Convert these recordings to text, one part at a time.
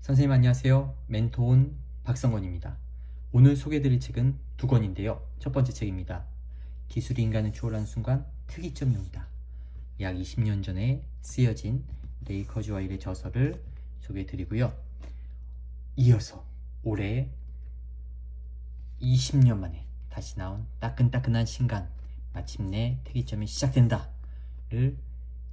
선생님 안녕하세요. 멘토온 박성건입니다. 오늘 소개해드릴 책은 두 권인데요. 첫 번째 책입니다. 기술이 인간을 초월하는 순간 특이점입니다. 약 20년 전에 쓰여진 레이 커즈와일의 저서를 소개해드리고요. 이어서 올해 20년 만에 다시 나온 따끈따끈한 신간 마침내 특이점이 시작된다를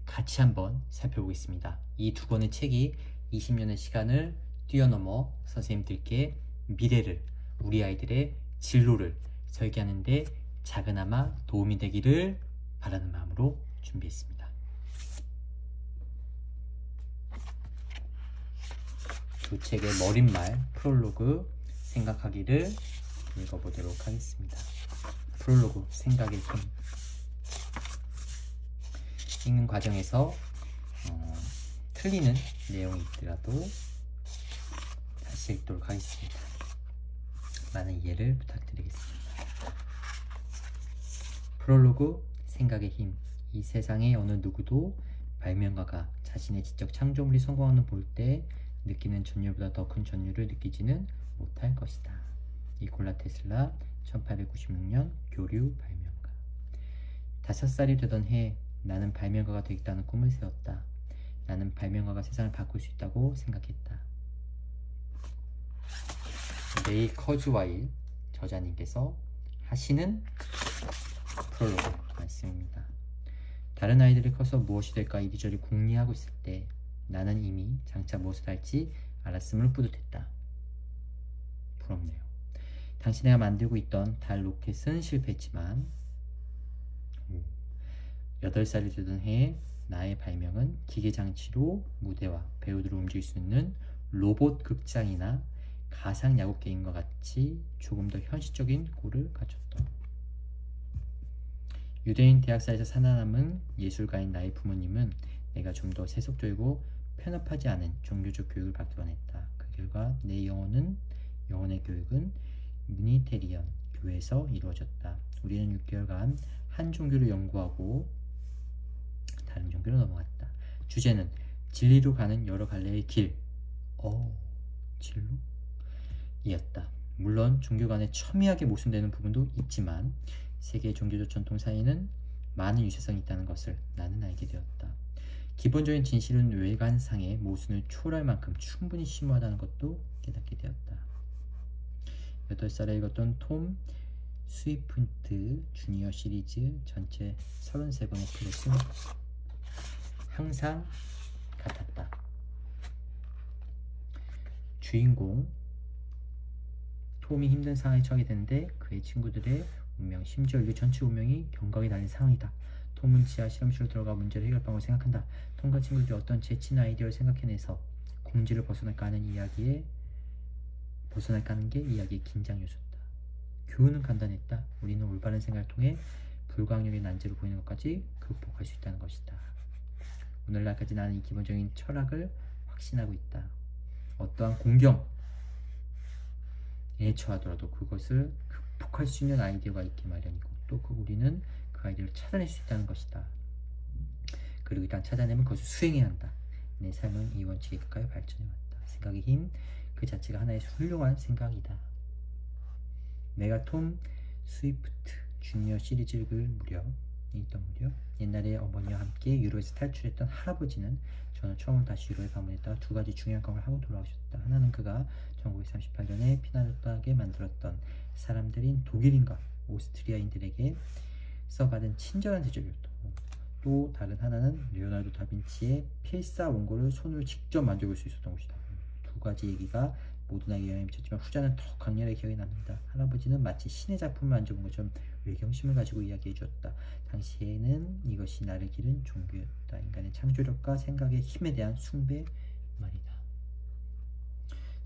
같이 한번 살펴보겠습니다. 이 두 권의 책이 20년의 시간을 뛰어넘어 선생님들께 미래를, 우리 아이들의 진로를 설계하는 데 작은아마 도움이 되기를 바라는 마음으로 준비했습니다. 두 책의 머릿말 프롤로그 생각하기를 읽어보도록 하겠습니다. 프롤로그 생각의 힘. 읽는 과정에서 틀리는 내용이 있더라도 다시 읽도록 하겠습니다. 많은 이해를 부탁드리겠습니다. 프롤로그 생각의 힘. 이 세상의 어느 누구도 발명가가 자신의 지적 창조물이 성공하는 볼 때 느끼는 전율보다 더 큰 전율을 느끼지는 못할 것이다. 니콜라 테슬라 1896년 교류 발명가. 5살이 되던 해 나는 발명가가 되겠다는 꿈을 세웠다. 나는 발명가가 세상을 바꿀 수 있다고 생각했다. 레이 커즈와일 저자님께서 하시는 프롤로그 말씀입니다. 다른 아이들이 커서 무엇이 될까 이리저리 궁리하고 있을 때 나는 이미 장차 무엇을 할지 알았음을 뿌듯했다. 부럽네요. 당시 내가 만들고 있던 달 로켓은 실패했지만 8살이 되던 해에 나의 발명은 기계장치로 무대와 배우들을 움직일 수 있는 로봇 극장이나 가상 야구 게임과 같이 조금 더 현실적인 꼴을 갖췄다. 유대인 대학사에서 살아남은 예술가인 나의 부모님은 내가 좀 더 세속적이고 편협하지 않은 종교적 교육을 받기 원했다. 그 결과 내 영혼의 교육은 유니테리언 교회에서 이루어졌다. 우리는 6개월간 한 종교를 연구하고 다른 종교로 넘어갔다. 주제는 진리로 가는 여러 갈래의 길. 진로? 이었다. 물론 종교 간에 첨예하게 모순되는 부분도 있지만 세계의 종교적 전통 사이에는 많은 유사성이 있다는 것을 나는 알게 되었다. 기본적인 진실은 외관상의 모순을 초월할 만큼 충분히 심오하다는 것도 깨닫게 되었다. 8살에 읽었던 톰 스위프트 주니어 시리즈 전체 33권의 플롯은 항상 같았다. 주인공 톰이 힘든 상황에 처하게 되는데 그의 친구들의 운명, 심지어 인류 전체 운명이 경각에 달린 상황이다. 톰은 지하 실험실로 들어가 문제를 해결 방법을 생각한다. 톰과 친구들이 어떤 재치나 아이디어를 생각해내서 공지를 벗어날까 하는 게 이야기의 긴장 요소다. 교훈은 간단했다. 우리는 올바른 생각을 통해 불가항력의 난제로 보이는 것까지 극복할 수 있다는 것이다. 오늘날까지 나는 이 기본적인 철학을 확신하고 있다. 어떠한 공경에 처하더라도 그것을 극복할 수 있는 아이디어가 있기 마련이고 또 우리는 그 아이디어를 찾아낼 수 있다는 것이다. 그리고 일단 찾아내면 그것을 수행해야 한다. 내 삶은 이 원칙에 가까이 발전해왔다. 생각의 힘 그 자체가 하나의 훌륭한 생각이다. 내가 톰 스위프트 주니어 시리즈를 읽던 무렵 옛날에 어머니와 함께 유로에서 탈출했던 할아버지는 저는 처음 다시 유로에 방문했다가 두 가지 중요한 경험을 하고 돌아오셨다. 하나는 그가 1938년에 피난하게 만들었던 사람들인 독일인과 오스트리아인들에게 써받은 친절한 대접이었다. 또 다른 하나는 레오나르도 다빈치의 필사 원고를 손으로 직접 만져볼 수 있었던 것이다. 두 가지 얘기가 모두 나에게 영향을 미쳤지만 후자는 더 강렬하게 기억에 남는다. 할아버지는 마치 신의 작품을 만져본 것처럼 외경심을 가지고 이야기해 주었다. 당시에는 이것이 나를 기른 종교였다. 인간의 창조력과 생각의 힘에 대한 숭배 말이다.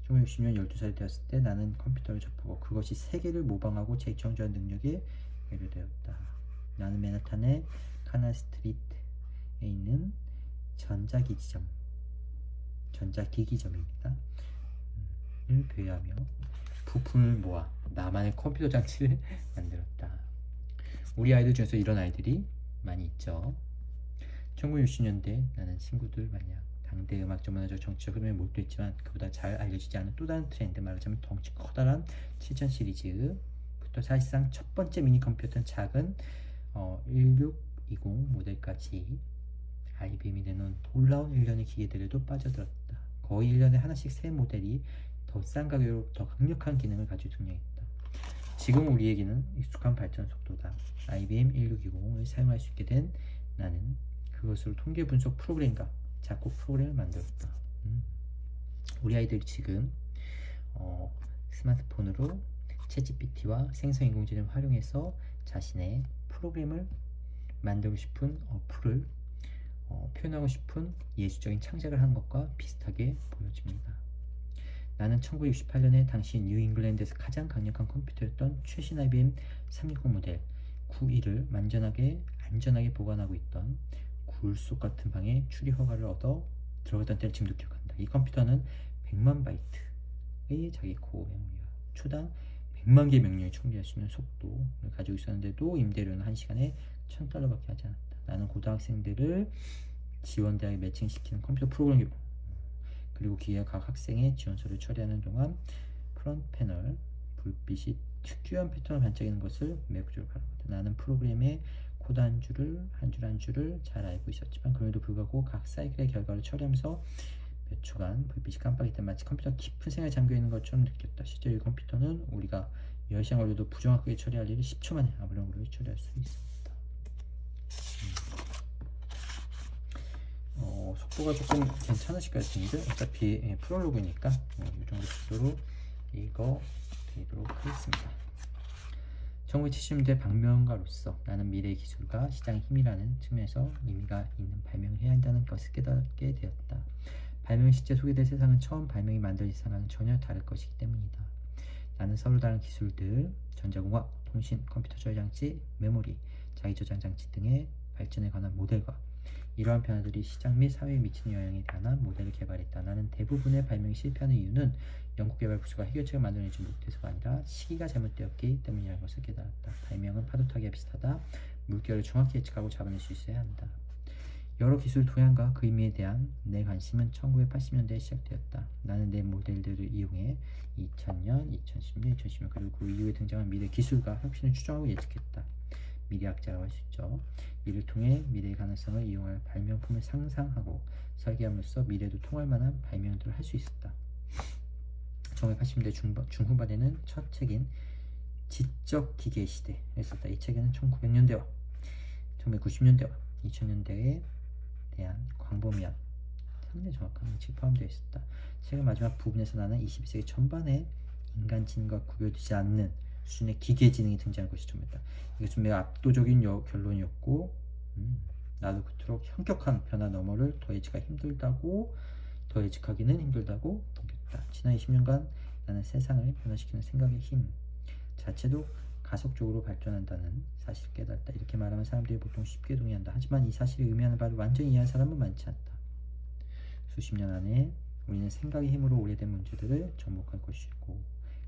1960년 12살이 되었을 때 나는 컴퓨터를 접하고 그것이 세계를 모방하고 재창조한 능력에 매료되었다. 나는 맨하탄의 카날 스트리트에 있는 전자기기점입니다. 을 배회하며 부품을 모아 나만의 컴퓨터 장치를 만들었다. 우리 아이들 중에서 이런 아이들이 많이 있죠. 1960년대 나는 친구들 마냥 당대 음악적, 문화적, 정치적 흐름에 몰두했지만 그보다 잘 알려지지 않은 또 다른 트렌드, 말하자면 덩치 커다란 7000 시리즈부터 사실상 첫 번째 미니 컴퓨터였던 작은 1620 모델까지 IBM이 내놓은 놀라운 일련의 기계들에도 빠져들었다. 거의 1년에 하나씩 새 모델이 더 싼 가격으로 더 강력한 기능을 가지고 등장했다. 지금 우리에게는 익숙한 발전 속도다. IBM 1620을 사용할 수 있게 된 나는 그것으로 통계 분석 프로그램과 작곡 프로그램을 만들었다. 우리 아이들이 지금 스마트폰으로 챗GPT와 생성인공지능을 활용해서 자신의 프로그램을 만들고 싶은 어플을 표현하고 싶은 예술적인 창작을 하는 것과 비슷하게 보여집니다. 나는 1968년에 당시 뉴잉글랜드에서 가장 강력한 컴퓨터였던 최신 IBM 360 모델 91을 안전하게 보관하고 있던 굴속 같은 방에 출입 허가를 얻어 들어갔던 때를 지금도 기억한다. 이 컴퓨터는 100만 바이트의 자기 코어 메모리와 초당 100만 개의 명령을 처리할 수 있는 속도를 가지고 있었는데도 임대료는 1시간에 $1000밖에 하지 않았다. 나는 고등학생들을 지원대학에 매칭시키는 컴퓨터 프로그래밍 그리고 기계가 각 학생의 지원서를 처리하는 동안 프론트 패널 불빛이 특유한 패턴을 반짝이는 것을 매국적으로 바라보다. 나는 프로그램의 코드 한 줄을 잘 알고 있었지만 그럼에도 불구하고 각 사이클의 결과를 처리하면서 몇 초간 불빛이 깜빡일 때 마치 컴퓨터 깊은 생각에 잠겨있는 것처럼 느꼈다. 실제 이 컴퓨터는 우리가 10시간 걸려도 부정확하게 처리할 일을 10초 만에 아무런 오류를 처리할 수 있습니다. 속도가 조금 괜찮으실 것 같은데 어차피 프롤로그니까 이 정도 속도로 읽어드리도록 하겠습니다. 1970년대 발명가로서 나는 미래의 기술과 시장의 힘이라는 측면에서 의미가 있는 발명을 해야 한다는 것을 깨닫게 되었다. 발명이 실제 소개될 세상은 처음 발명이 만들어진 세상과는 전혀 다를 것이기 때문이다. 나는 서로 다른 기술들, 전자공학, 통신, 컴퓨터 저장장치, 메모리, 자기저장장치 등의 발전에 관한 모델과 이러한 변화들이 시장 및 사회에 미치는 영향에 관한 모델을 개발했다. 나는 대부분의 발명이 실패하는 이유는 연구개발 부서가 해결책을 만들어내지 못해서가 아니라 시기가 잘못되었기 때문이라는 것을 깨달았다. 발명은 파도 타기와 비슷하다. 물결을 정확히 예측하고 잡아낼 수 있어야 한다. 여러 기술 도약과 그 의미에 대한 내 관심은 1980년대에 시작되었다. 나는 내 모델들을 이용해 2000년, 2010년, 2016년 그리고 그 이후에 등장한 미래 기술과 혁신을 추정하고 예측했다. 미래학자라고 할 수 있죠. 이를 통해 미래의 가능성을 이용할 발명품을 상상하고 설계함으로써 미래도 통할 만한 발명들을 할 수 있었다. 1980년대 중후반에는 첫 책인 지적 기계 시대를 썼다. 이 책에는 1900년대와 1990년대와 2000년대에 대한 광범위한 상당히 정확한 예측이 포함되어 있었다. 책의 마지막 부분에서 나는 21세기 전반에 인간 지능과 구별되지 않는 수준의 기계 지능이 등장할 것이 전부다. 이것은 매우 압도적인 결론이었고 나도 그토록 현격한 변화 너머를 더 예측하기는 힘들다고 느꼈다. 지난 20년간 나는 세상을 변화시키는 생각의 힘 자체도 가속적으로 발전한다는 사실을 깨달았다. 이렇게 말하면 사람들이 보통 쉽게 동의한다. 하지만 이 사실이 의미하는 바를 완전히 이해한 사람은 많지 않다. 수십 년 안에 우리는 생각의 힘으로 오래된 문제들을 정복할 것이고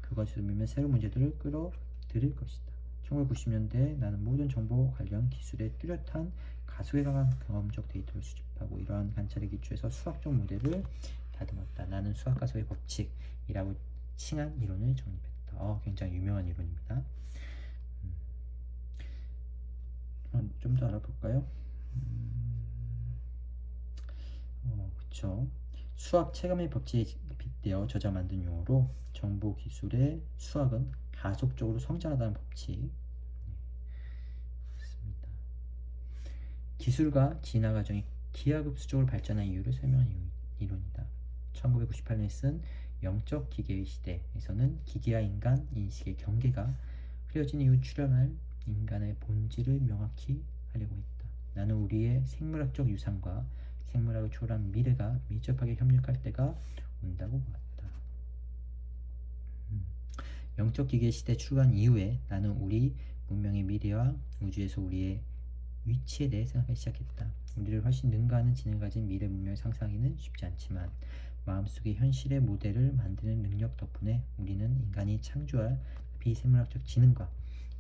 그것을 밀면 새로운 문제들을 끌어들일 것이다. 1990년대에 나는 모든 정보 관련 기술에 뚜렷한 가속에 강한 경험적 데이터를 수집하고 이러한 관찰에 기초해서 수학적 모델을 다듬었다. 나는 수학 가속의 법칙이라고 칭한 이론을 정립했다. 굉장히 유명한 이론입니다. 좀 더 알아볼까요? 그쵸. 수학 체감의 법칙에 빗대어 저자 만든 용어로 정보 기술의 수학은 가속적으로 성장하다는 법칙. 맞습니다. 기술과 진화 과정이 기하급수적으로 발전한 이유를 설명한 이론이다. 1998년에 쓴 영적 기계의 시대에서는 기계와 인간 인식의 경계가 흐려진 이후 출현할 인간의 본질을 명확히 하려고 했다. 나는 우리의 생물학적 유산과 생물학을 초월한 미래가 밀접하게 협력할 때가 온다고 보았다. 영적 기계 시대 출간 이후에 나는 우리 문명의 미래와 우주에서 우리의 위치에 대해 생각하기 시작했다. 우리를 훨씬 능가하는 지능을 가진 미래 문명을 상상하기는 쉽지 않지만 마음속의 현실의 모델을 만드는 능력 덕분에 우리는 인간이 창조할 비생물학적 지능과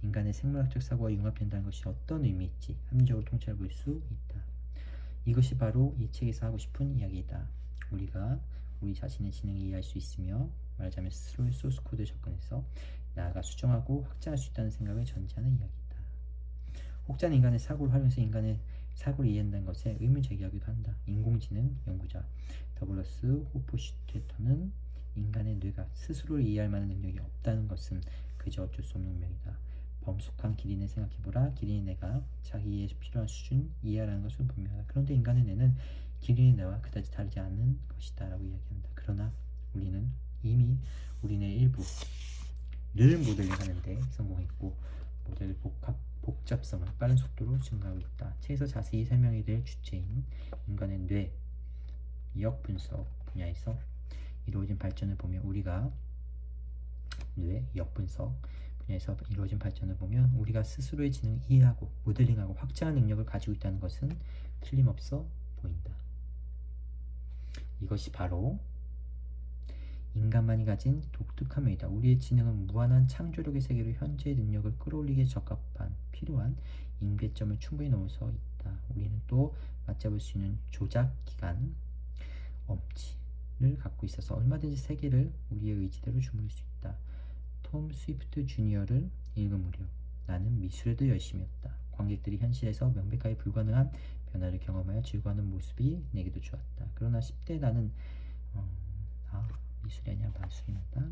인간의 생물학적 사고가 융합된다는 것이 어떤 의미일지 합리적으로 통찰해 볼 수 있다. 이것이 바로 이 책에서 하고 싶은 이야기이다. 우리가 우리 자신의 지능을 이해할 수 있으며 말하자면 스스로의 소스 코드에 접근해서 나아가 수정하고 확장할 수 있다는 생각을 전제하는 이야기이다. 혹자는 인간의 사고를 활용해서 인간의 사고를 이해한다는 것에 의문 제기하기도 한다. 인공지능 연구자 더글러스 호프슈테터는 인간의 뇌가 스스로를 이해할 만한 능력이 없다는 것은 그저 어쩔 수 없는 운명이다. 범속한 기린을 생각해보라. 기린의 뇌가 자기 이해에 필요한 수준 이해하라는 것은 분명하다. 그런데 인간의 뇌는 기린의 뇌와 그다지 다르지 않은 것이다 라고 이야기한다. 그러나 우리는 이미 우리 뇌의 일부를 모델링하는데 성공했고 모델의 복잡성을 빠른 속도로 증가하고 있다. 책에서 자세히 설명이 될 주체인 인간의 뇌 역 분석 분야에서 이루어진 발전을 보면 우리가 뇌 역 분석 분야에서 이루어진 발전을 보면 우리가 스스로의 지능을 이해하고 모델링하고 확장한 능력을 가지고 있다는 것은 틀림없어 보인다. 이것이 바로 인간만이 가진 독특한 면이다. 우리의 지능은 무한한 창조력의 세계로 현재의 능력을 끌어올리기에 적합한 필요한 임계점을 충분히 넘어서 있다. 우리는 또 맞잡을 수 있는 조작기관 엄지를 갖고 있어서 얼마든지 세계를 우리의 의지대로 주무를 수 있다. 톰 스위프트 주니어를 읽은 무렵 나는 미술에도 열심히 했다. 관객들이 현실에서 명백하게 불가능한 변화를 경험하여 즐거워하는 모습이 내게도 좋았다. 그러나 10대 나는 미술이 아니라 마술이다.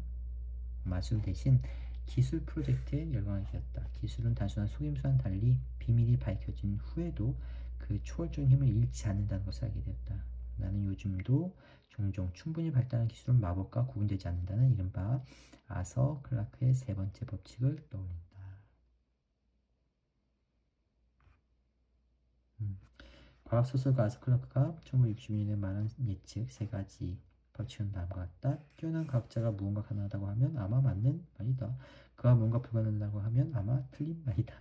마술 대신 기술 프로젝트에 열광하게 되었다. 기술은 단순한 속임수와는 달리 비밀이 밝혀진 후에도 그 초월적인 힘을 잃지 않는다는 것을 알게 되었다. 나는 요즘도 종종 충분히 발달한 기술은 마법과 구분되지 않는다는 이른바 아서 클라크의 세 번째 법칙을 떠올린다. 과학소설가 아서 클라크가 1962년에 말한 예측 세 가지 법칙은 다음과 같다. 뛰어난 과학자가 무언가 가능하다고 하면 아마 맞는 말이다. 그가 무언가 불가능하다고 하면 아마 틀린 말이다.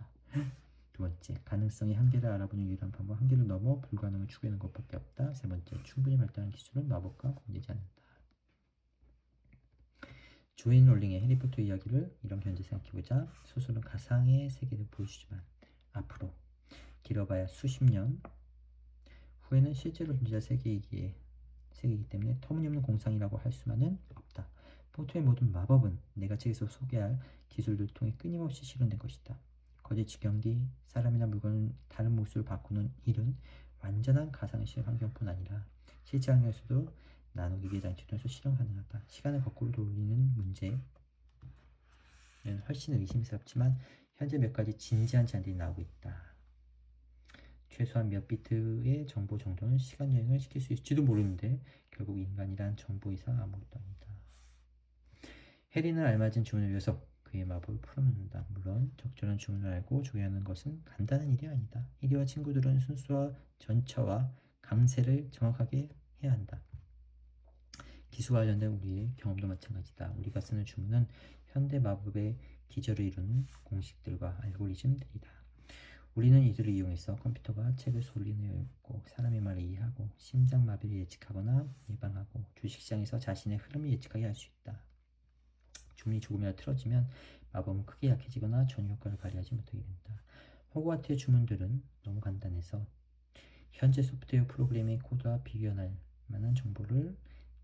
두 번째, 가능성의 한계를 알아보는 유일한 방법, 한계를 넘어 불가능을 추구하는 것밖에 없다. 세 번째, 충분히 발달한 기술은 마법과 구분되지 않는다. 조인 롤링의 해리포터 이야기를 이런 견제 생각해보자. 소설은 가상의 세계를 보여주지만 앞으로 길어봐야 수십 년 후에는 실제로 존재할 세계이기 때문에 터무니없는 공상이라고 할 수만은 없다. 포터의 모든 마법은 내가 책에서 소개할 기술들을 통해 끊임없이 실현된 것이다. 거짓 직경기, 사람이나 물건을 다른 모습으로 바꾸는 일은 완전한 가상의 실 환경뿐 아니라 실제 환경에서도 나누기 장치를 통해서 실현 가능하다. 시간을 거꾸로 돌리는 문제는 훨씬 의심스럽지만 현재 몇 가지 진지한 제안들이 나오고 있다. 최소한 몇 비트의 정보 정도는 시간 여행을 시킬 수 있을지도 모르는데 결국 인간이란 정보 이상 아무것도 아니다. 해리는 알맞은 주문을 위해서 그의 마법을 풀어놓는다. 물론 적절한 주문을 알고 조회하는 것은 간단한 일이 아니다. 해리와 친구들은 순수와 전차와 강세를 정확하게 해야 한다. 기술과 관련된 우리의 경험도 마찬가지다. 우리가 쓰는 주문은 현대 마법의 기저를 이루는 공식들과 알고리즘들이다. 우리는 이들을 이용해서 컴퓨터가 책을 소리내어 읽고 사람의 말을 이해하고 심장마비를 예측하거나 예방하고 주식시장에서 자신의 흐름을 예측하게 할 수 있다. 주문이 조금이라도 틀어지면 마법은 크게 약해지거나 전 효과를 발휘하지 못하게 된다. 호그와트의 주문들은 너무 간단해서 현재 소프트웨어 프로그램의 코드와 비교할 만한 정보를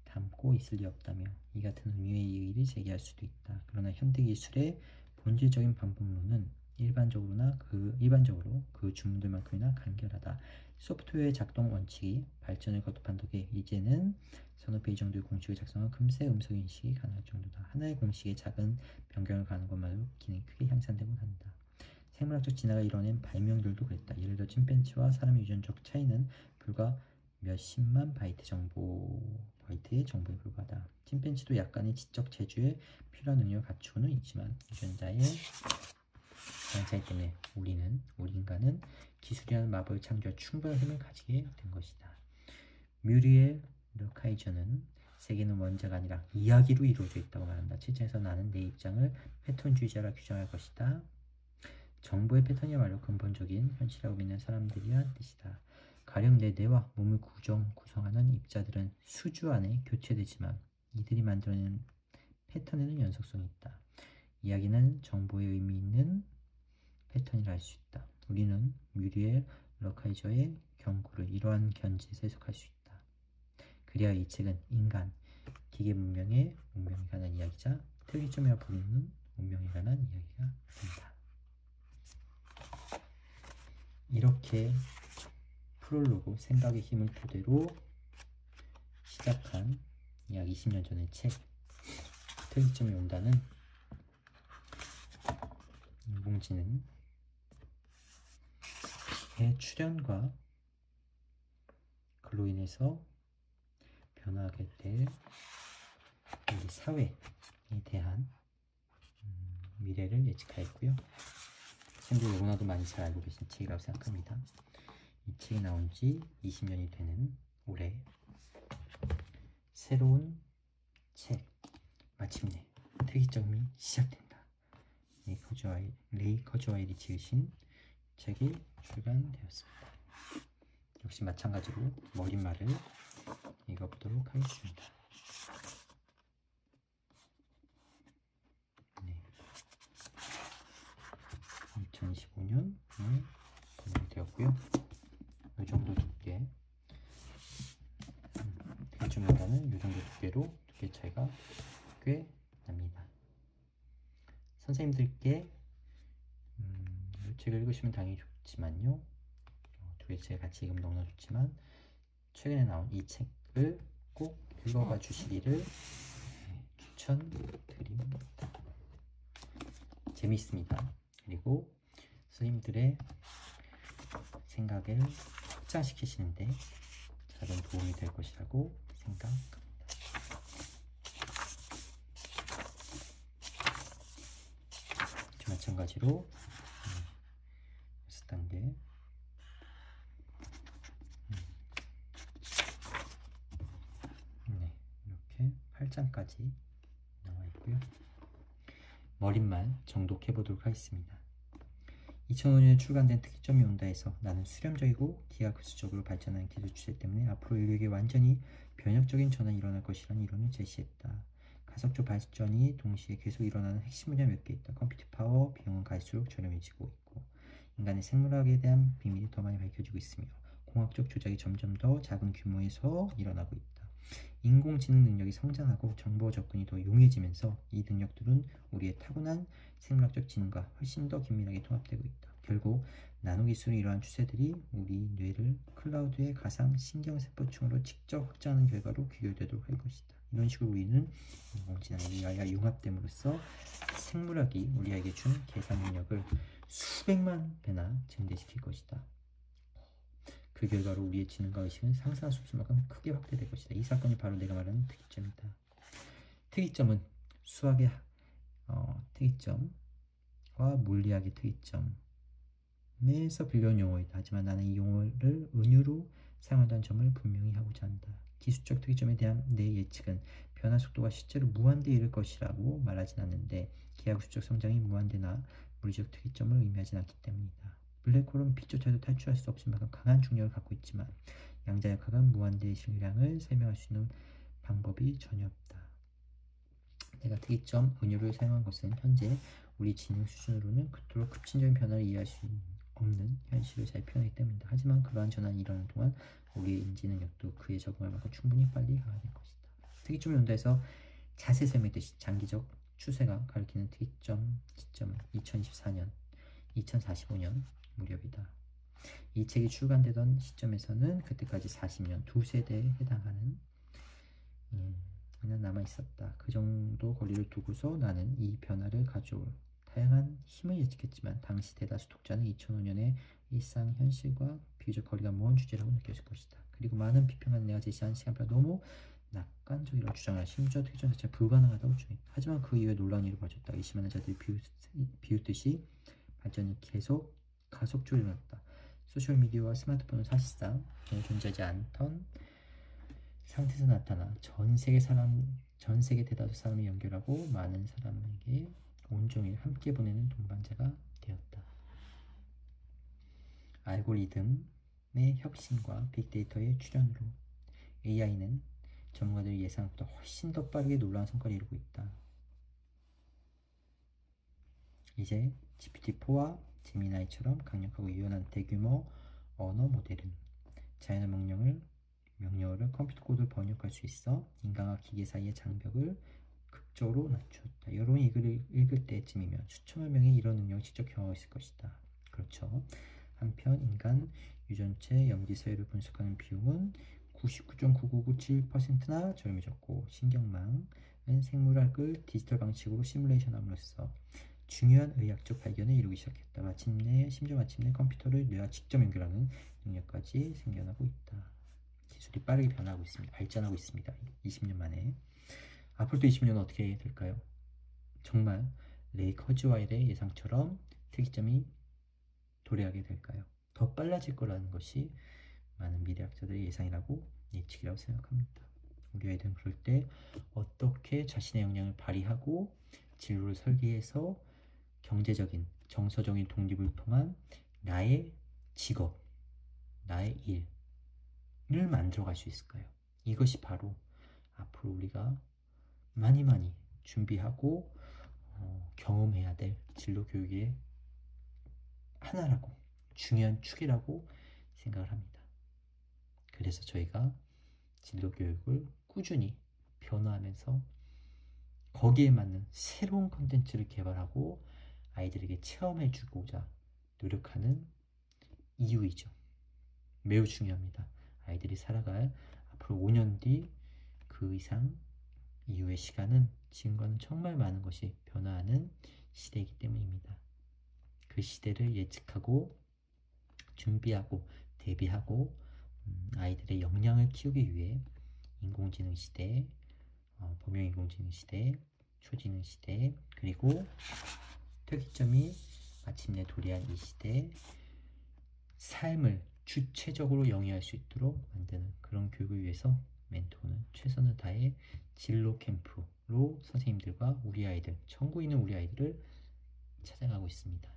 담고 있을 리 없다며 이 같은 의미의 이의를 제기할 수도 있다. 그러나 현대 기술의 본질적인 방법론은 일반적으로 그 주문들만큼이나 간결하다. 소프트웨어의 작동 원칙이 발전을 거듭한 덕에 이제는 서너 페이지 정도의 공식을 작성한 금세 음성 인식이 가능할 정도다. 하나의 공식의 작은 변경을 가는 것만으로 기능이 크게 향상되곤 한다. 생물학적 진화가 이뤄낸 발명들도 그랬다. 예를 들어 침팬지와 사람의 유전적 차이는 불과 몇십만 바이트의 정보에 불과하다. 침팬지도 약간의 지적 재주에 필요한 능력을 갖추고는 있지만 유전자의 차이 때문에 우리 인간은 기술이라는 마법을 창조할 충분한 힘을 가지게 된 것이다. 뮤리엘 르카이저는 세계는 원자가 아니라 이야기로 이루어져 있다고 말한다. 7장에서 나는 내 입장을 패턴주의자라 규정할 것이다. 정보의 패턴이야말로 근본적인 현실이라고 믿는 사람들이란 뜻이다. 가령 내 뇌와 몸을 구성하는 입자들은 수주 안에 교체되지만 이들이 만들어낸 패턴에는 연속성이 있다. 이야기는 정보의 의미 있는 패턴이라 할 수 있다. 우리는 뮤리엘 러카이저의 경고를 이러한 견지에서 해석할 수 있다. 그리하여 이 책은 인간, 기계 문명에 관한 이야기자 특이점이라 부르는 문명에 관한 이야기가 된다. 이렇게 프롤로그 생각의 힘을 토대로 시작한 약 20년 전의 책 특이점이 온다는 인공지능의 출현과 그로 인해서 변화하게 될 우리 사회에 대한 미래를 예측하였고요. 선생님들 너무나도 많이 잘 알고 계신 책이라고 생각합니다. 이 책이 나온 지 20년이 되는 올해 새로운 책, 마침내 특이점이 시작된다. 레이 커즈와일이 지으신 책이 출간되었습니다. 역시 마찬가지로 머릿말을 읽어보도록 하겠습니다. 네. 2015년에 번역되었고요. 이 정도 두께, 특이점보다는 이 정도 두께로 두께 차이가 꽤 납니다. 선생님들께 이 책을 읽으시면 당연히 좋지만요. 두 개의 책을 같이 읽으면 너무나 좋지만 최근에 나온 이 책을 꼭 읽어봐 주시기를 추천드립니다. 재미있습니다. 그리고 선생님들의 생각을 확장시키시는데 작은 도움이 될 것이라고 생각합니다. 마찬가지로 6단계 이렇게 8장까지 나와 있고요. 머릿말 정독해 보도록 하겠습니다. 2005년에 출간된 특이점이 온다에서 나는 수렴적이고 기하급수적으로 발전하는 기술 추세 때문에 앞으로 인류에게 완전히 변혁적인 전환이 일어날 것이라는 이론을 제시했다. 가속적 발전이 동시에 계속 일어나는 핵심 분야 몇 개 있다. 컴퓨터 파워, 비용은 갈수록 저렴해지고 있고 인간의 생물학에 대한 비밀이 더 많이 밝혀지고 있으며 공학적 조작이 점점 더 작은 규모에서 일어나고 있다. 인공지능 능력이 성장하고 정보 접근이 더 용이해지면서 이 능력들은 우리의 타고난 생물학적 지능과 훨씬 더 긴밀하게 통합되고 있다. 결국 나노기술의 이러한 추세들이 우리 뇌를 클라우드의 가상 신경세포층으로 직접 확장하는 결과로 귀결되도록 할 것이다. 이런 식으로 우리는 인공지능의 AI와 융합됨으로써 생물학이 우리에게 준 계산 능력을 수백만 배나 증대시킬 것이다. 그 결과로 우리의 지능과 의식은 상상할 수 없을 만큼 크게 확대될 것이다. 이 사건이 바로 내가 말하는 특이점이다. 특이점은 수학의 특이점과 물리학의 특이점에서 빌려온 용어이다. 하지만 나는 이 용어를 은유로 사용한다는 점을 분명히 하고자 한다. 기술적 특이점에 대한 내 예측은 변화 속도가 실제로 무한대에 이를 것이라고 말하진 않는데 기하급수적 성장이 무한대나 물리적 특이점을 의미하진 않기 때문이다. 블랙홀은 빛조차도 탈출할 수 없을 만큼 강한 중력을 갖고 있지만 양자역학은 무한대의 질량을 설명할 수 있는 방법이 전혀 없다. 내가 특이점, 은유를 사용한 것은 현재 우리 지능 수준으로는 그토록 급진적인 변화를 이해할 수 없는 현실을 잘 표현하기 때문이다. 하지만 그러한 전환이 일어나는 동안 우리의 인지 능력도 그에 적응할 만큼 충분히 빨리 강화될 것이다. 특이점이 온다 해서 자세 설명했듯이 장기적 추세가 가리키는 특이점 시점은 2024년, 2045년 무렵이다. 이 책이 출간되던 시점에서는 그때까지 40년, 두 세대에 해당하는 남아있었다. 그 정도 거리를 두고서 나는 이 변화를 가져올 다양한 힘을 예측했지만 당시 대다수 독자는 2005년의 일상 현실과 비교적 거리가 먼 주제라고 느껴질 것이다. 그리고 많은 비평가는 내가 제시한 시간표가 너무 낙관적이라고 주장하여 심지어 특이점 자체가 불가능하다고 주장했다. 하지만 그 이후에 놀라운 일이 벌어졌다. 의심하는 자들이 비웃듯이 발전이 계속 가속적으로 일어났다. 소셜미디어와 스마트폰은 사실상 존재하지 않던 상태에서 나타나 전 세계 대다수 사람을 연결하고 많은 사람에게 온종일 함께 보내는 동반자가 되었다. 알고리즘의 혁신과 빅데이터의 출현으로 AI는 전문가들의 예상보다 훨씬 더 빠르게 놀라운 성과를 이루고 있다. 이제 GPT-4와 제미나이처럼 강력하고 유연한 대규모 언어 모델은 자연어 명령어를 컴퓨터 코드로 번역할 수 있어 인간과 기계 사이의 장벽을 극적으로 낮추었다. 여러분이 이 글을 읽을 때쯤이면 수천만 명이 이런 능력을 직접 경험했을 것이다. 그렇죠. 한편 인간 유전체 염기서열을 분석하는 비용은 99.9997%나 저렴해졌고, 신경망은 생물학을 디지털 방식으로 시뮬레이션함으로써 중요한 의학적 발견을 이루기 시작했다. 심지어 마침내 컴퓨터를 뇌와 직접 연결하는 능력까지 생겨나고 있다. 기술이 빠르게 변하고 있습니다. 발전하고 있습니다. 20년 만에. 앞으로 또 20년은 어떻게 될까요? 정말 레이 커즈와일의 예상처럼 특이점이 도래하게 될까요? 더 빨라질 거라는 것이 많은 미래학자들의 예상이라고 예측이라고 생각합니다. 우리 아이들은 그럴 때 어떻게 자신의 역량을 발휘하고 진로를 설계해서 경제적인, 정서적인 독립을 통한 나의 직업, 나의 일을 만들어갈 수 있을까요? 이것이 바로 앞으로 우리가 많이 준비하고 경험해야 될 진로 교육의 하나라고, 중요한 축이라고 생각을 합니다. 그래서 저희가 진로 교육을 꾸준히 변화하면서 거기에 맞는 새로운 컨텐츠를 개발하고 아이들에게 체험해 주고자 노력하는 이유이죠. 매우 중요합니다. 아이들이 살아갈 앞으로 5년 뒤 그 이상 이후의 시간은 지금과는 정말 많은 것이 변화하는 시대이기 때문입니다. 그 시대를 예측하고 준비하고 대비하고 아이들의 역량을 키우기 위해 인공지능 시대, 범용인공지능 시대, 초지능 시대, 그리고 특이점이 마침내 도래한 이 시대에 삶을 주체적으로 영위할 수 있도록 만드는 그런 교육을 위해서 멘토는 최선을 다해 진로 캠프로 선생님들과 우리 아이들, 전국에 있는 우리 아이들을 찾아가고 있습니다.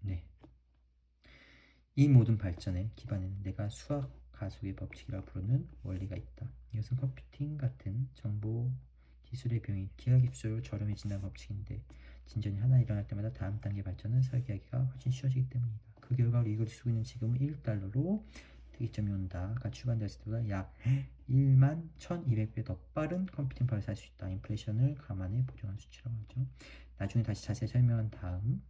네. 이 모든 발전의 기반에는 내가 수학 가속의 법칙이라고 부르는 원리가 있다. 이것은 컴퓨팅 같은 정보 기술의 비용이 기하급수적으로 저렴해진다는 법칙인데, 진전이 하나 일어날 때마다 다음 단계 발전은 설계하기가 훨씬 쉬워지기 때문이다. 그 결과로 이걸 쓰고 있는 지금은 1달러로 특이점이 온다가 추가됐을 때보다 약 11,200배 더 빠른 컴퓨팅 파워를 살 수 있다. 인플레이션을 감안해 보정한 수치라고 하죠. 나중에 다시 자세히 설명할 다음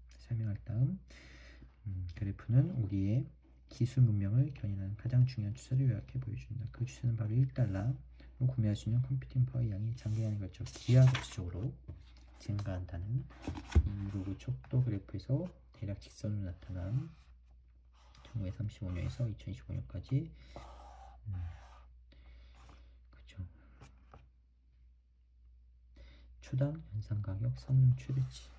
그래프는 우리의 기술 문명을 견인하는 가장 중요한 추세를 요약해 보여준다. 그 추세는 바로 1달러로 구매할 수 있는 컴퓨팅 파워의 양이 장기간에 걸쳐 기하급수적으로 증가한다는 이 로그 척도 그래프에서 대략 직선으로 나타난 1935년에서 2025년까지 그죠. 초당 연산 가격 성능 최대치.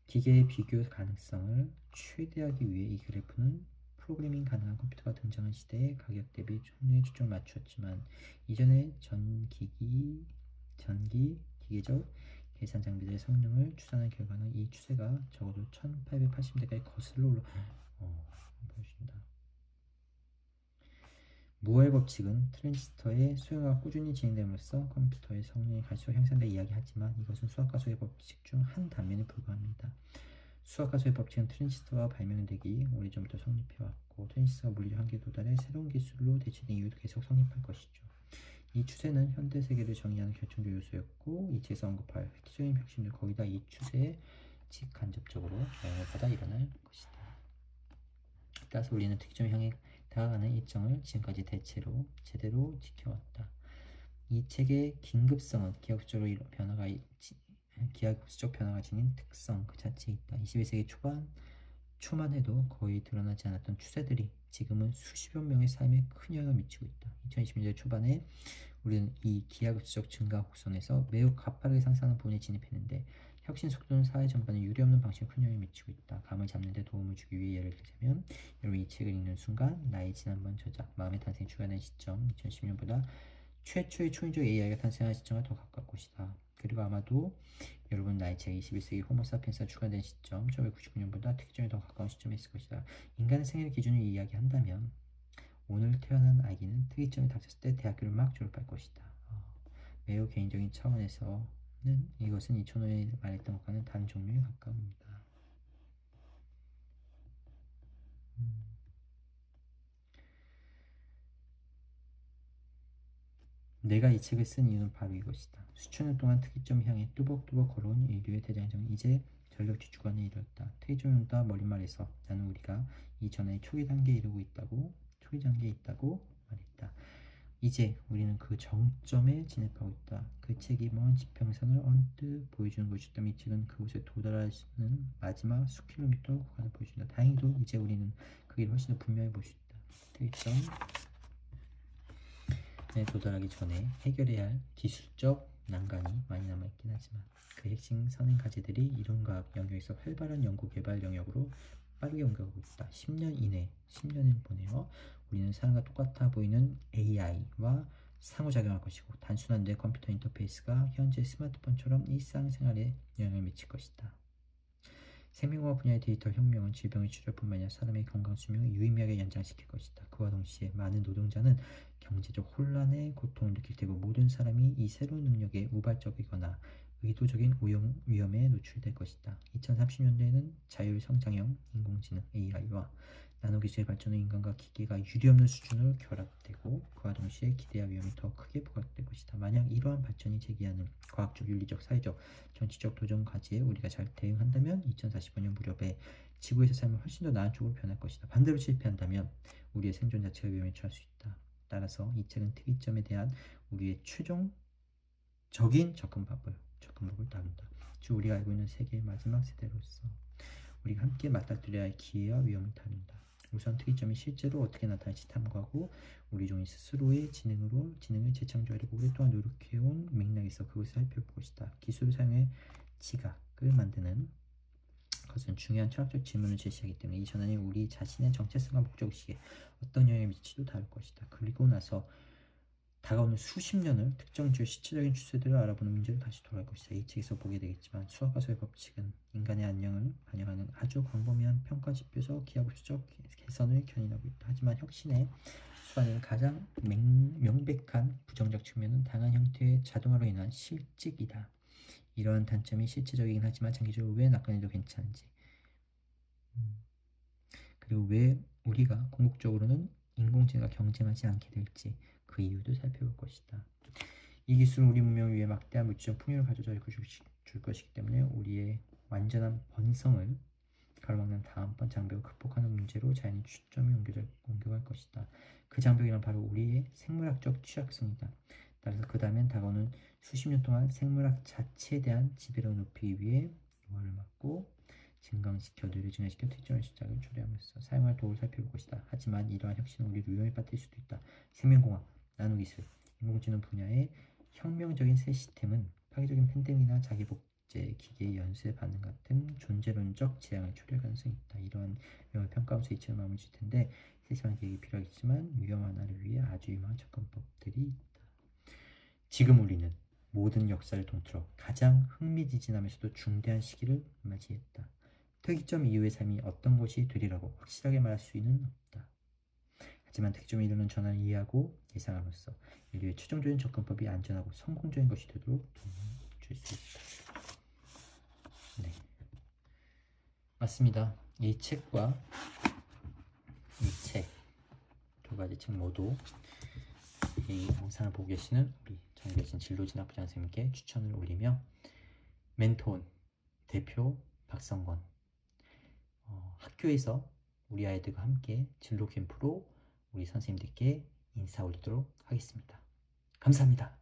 기계의 비교 가능성을 최대하기 위해 이 그래프는 프로그래밍 가능한 컴퓨터가 등장한 시대에 가격 대비 성능에 초점을 맞추었지만, 이전의 전기 기계적 계산 장비들의 성능을 추산한 결과는 이 추세가 적어도 1880년대까지 거슬러 보여준다. 무어의 법칙은 트랜지스터의 수요가 꾸준히 진행됨으로써 컴퓨터의 성능이 갈수록 향상된다 이야기하지만, 이것은 수학 가속의 법칙 중 한 단면에 불과합니다. 수학 가속의 법칙은 트랜지스터가 발명되기 오래전부터 성립해왔고, 트랜지스터가 물리적 한계에 도달해 새로운 기술로 대체된 이후도 계속 성립할 것이죠. 이 추세는 현대 세계를 정의하는 결정적 요소였고, 이 책에서 언급할 획기적인 혁신들, 거의 다 이 추세에 직간접적으로 영향을 받아 일어날 것이다. 따라서 우리는 특정을 향해 다가가는 일정을 지금까지 제대로 지켜왔다. 이 책의 긴급성은 기하급수적 변화가 지닌 특성 그 자체에 있다. 21세기 초만 해도 거의 드러나지 않았던 추세들이 지금은 수십여 명의 삶에 큰 영향을 미치고 있다. 2020년대 초반에 우리는 이 기하급수적 증가 곡선에서 매우 가파르게 상승하는 부분에 진입했는데, 혁신 속도는 사회 전반에 유례없는 방식으로 큰 영향을 미치고 있다. 감을 잡는 데 도움을 주기 위해 예를 들자면, 여러분 이 책을 읽는 순간 나의 지난번 저작 마음의 탄생이 추가된 시점 2010년보다 최초의 초인적 AI가 탄생한 시점과 더 가까울 것이다. 그리고 아마도 여러분 나의 책 21세기 호모사피엔스가 추가된 시점 1999년보다 특정에 더 가까운 시점에 있을 것이다. 인간의 생애를 기준으로 이야기한다면 오늘 태어난 아기는 특이점이 닥쳤을 때 대학교를 막 졸업할 것이다. 매우 개인적인 차원에서는 이것은 2005년에 말했던 것과는 다른 종류에 가까웁니다. 내가 이 책을 쓴 이유는 바로 이것이다. 수천 년 동안 특이점을 향해 뚜벅뚜벅 걸어온 인류의 대장정은 이제 전력지 주관에 이르렀다. 특이점이 온다 머릿말에서 나는 우리가 이 전의 초기 단계에 이르고 있다고 말했다. 이제 우리는 그 정점에 진입하고 있다. 그 책이 먼 지평선을 언뜻 보여주는 것이었다면 이 책은 그곳에 도달하는 마지막 수킬로미터 구간을 보여준다. 다행히도 이제 우리는 그 길을 훨씬 더 분명히 볼 수 있다. 특이점에 도달하기 전에 해결해야 할 기술적 난관이 많이 남아있긴 하지만 그 핵심 선행 과제들이 이론과학 영역에서 활발한 연구 개발 영역으로 빠르게 옮겨가고 있다. 10년을 보내어 우리는 사람과 똑같아 보이는 AI와 상호작용할 것이고 단순한 뇌 컴퓨터 인터페이스가 현재 스마트폰처럼 일상생활에 영향을 미칠 것이다. 생명과학 분야의 디지털 혁명은 질병의 치료뿐만 아니라 사람의 건강 수명을 유의미하게 연장시킬 것이다. 그와 동시에 많은 노동자는 경제적 혼란에 고통을 느낄 테고 모든 사람이 이 새로운 능력에 우발적이거나 의도적인 위험에 노출될 것이다. 2030년대에는 자율 성장형 인공지능 AI와 나노기술의 발전은 인간과 기계가 유례없는 수준으로 결합되고 그와 동시에 기대와 위험이 더 크게 부각될 것이다. 만약 이러한 발전이 제기하는 과학적, 윤리적, 사회적, 정치적 도전 과제에 우리가 잘 대응한다면 2045년 무렵에 지구에서 삶은 훨씬 더 나은 쪽으로 변할 것이다. 반대로 실패한다면 우리의 생존 자체가 위험에 처할 수 있다. 따라서 이 책은 특이점에 대한 우리의 최종적인 접근법을 다룬다. 즉 우리가 알고 있는 세계의 마지막 세대로서 우리가 함께 맞닥뜨려야 할 기회와 위험을 다룬다. 우선 특이점이 실제로 어떻게 나타날지 탐구하고 우리 종이 스스로의 지능을 재창조하려고 오랫동안 노력해온 맥락에서 그것을 살펴볼 것이다. 기술을 사용해 지각을 만드는 것은 중요한 철학적 질문을 제시하기 때문에 이 전환이 우리 자신의 정체성과 목적의식에 어떤 영향을 미칠지도 다룰 것이다. 그리고 나서 다가오는 수십 년을 특정 주의 시체적인 추세들을 알아보는 문제로 다시 돌아갈 것이다. 이 책에서 보게 되겠지만 수학과서의 법칙은 인간의 안녕을 반영하는 아주 광범위한 평가 지표에서 기하급수적 개선을 견인하고 있다. 하지만 혁신의 수반에는 가장 명백한 부정적 측면은 다양한 형태의 자동화로 인한 실직이다. 이러한 단점이 실체적이긴 하지만 장기적으로 왜 낙관해도 괜찮은지 그리고 왜 우리가 궁극적으로는 인공지능과 경쟁하지 않게 될지 그 이유도 살펴볼 것이다. 이 기술은 우리 문명을 위해 막대한 물질적 풍요를 가져다 줄 것이기 때문에 우리의 완전한 번성을 가로막는 다음번 장벽을 극복하는 문제로 자연히 초점이 옮겨갈 것이다. 그 장벽이란 바로 우리의 생물학적 취약성이다. 따라서 그 다음엔 다가오는 수십 년 동안 생물학 자체에 대한 지배력을 높이기 위해 노화를 막고 증강시켜 뇌를 증가시켜 특정한 시작을 초래하면서 사용할 도구를 살펴볼 것이다. 하지만 이러한 혁신은 우리를 위험에 빠뜨릴 수도 있다. 생명공학, 나노기술, 인공지능 분야의 혁명적인 새 시스템은 파괴적인 팬데믹이나 자기복제 기계의 연쇄 반응 같은 존재론적 재앙을 초래할 가능성이 있다. 이러한 위험을 평가하면서 이 책을 마무리 질 텐데 세심한 계획이 필요하겠지만 위험 완화를 위해 아주 유망한 접근법들이 있다. 지금 우리는 모든 역사를 통틀어 가장 흥미진진하면서도 중대한 시기를 맞이했다. 특이점 이후의 삶이 어떤 것이 되리라고 확실하게 말할 수는 없다. 하지만 특이점에 이르는 전환을 이해하고 예상함으로써 인류의 최종적인 접근법이 안전하고 성공적인 것이 되도록 도움을 줄 수 있다. 네, 맞습니다. 이 책과 이 책 두 가지 책 모두 이 영상을 보고 계시는 우리 전에 계신 진로진학부장 선생님께 추천을 올리며 멘토원 대표 박성권 학교에서 우리 아이들과 함께 진로 캠프로 우리 선생님들께 인사 올리도록 하겠습니다. 감사합니다.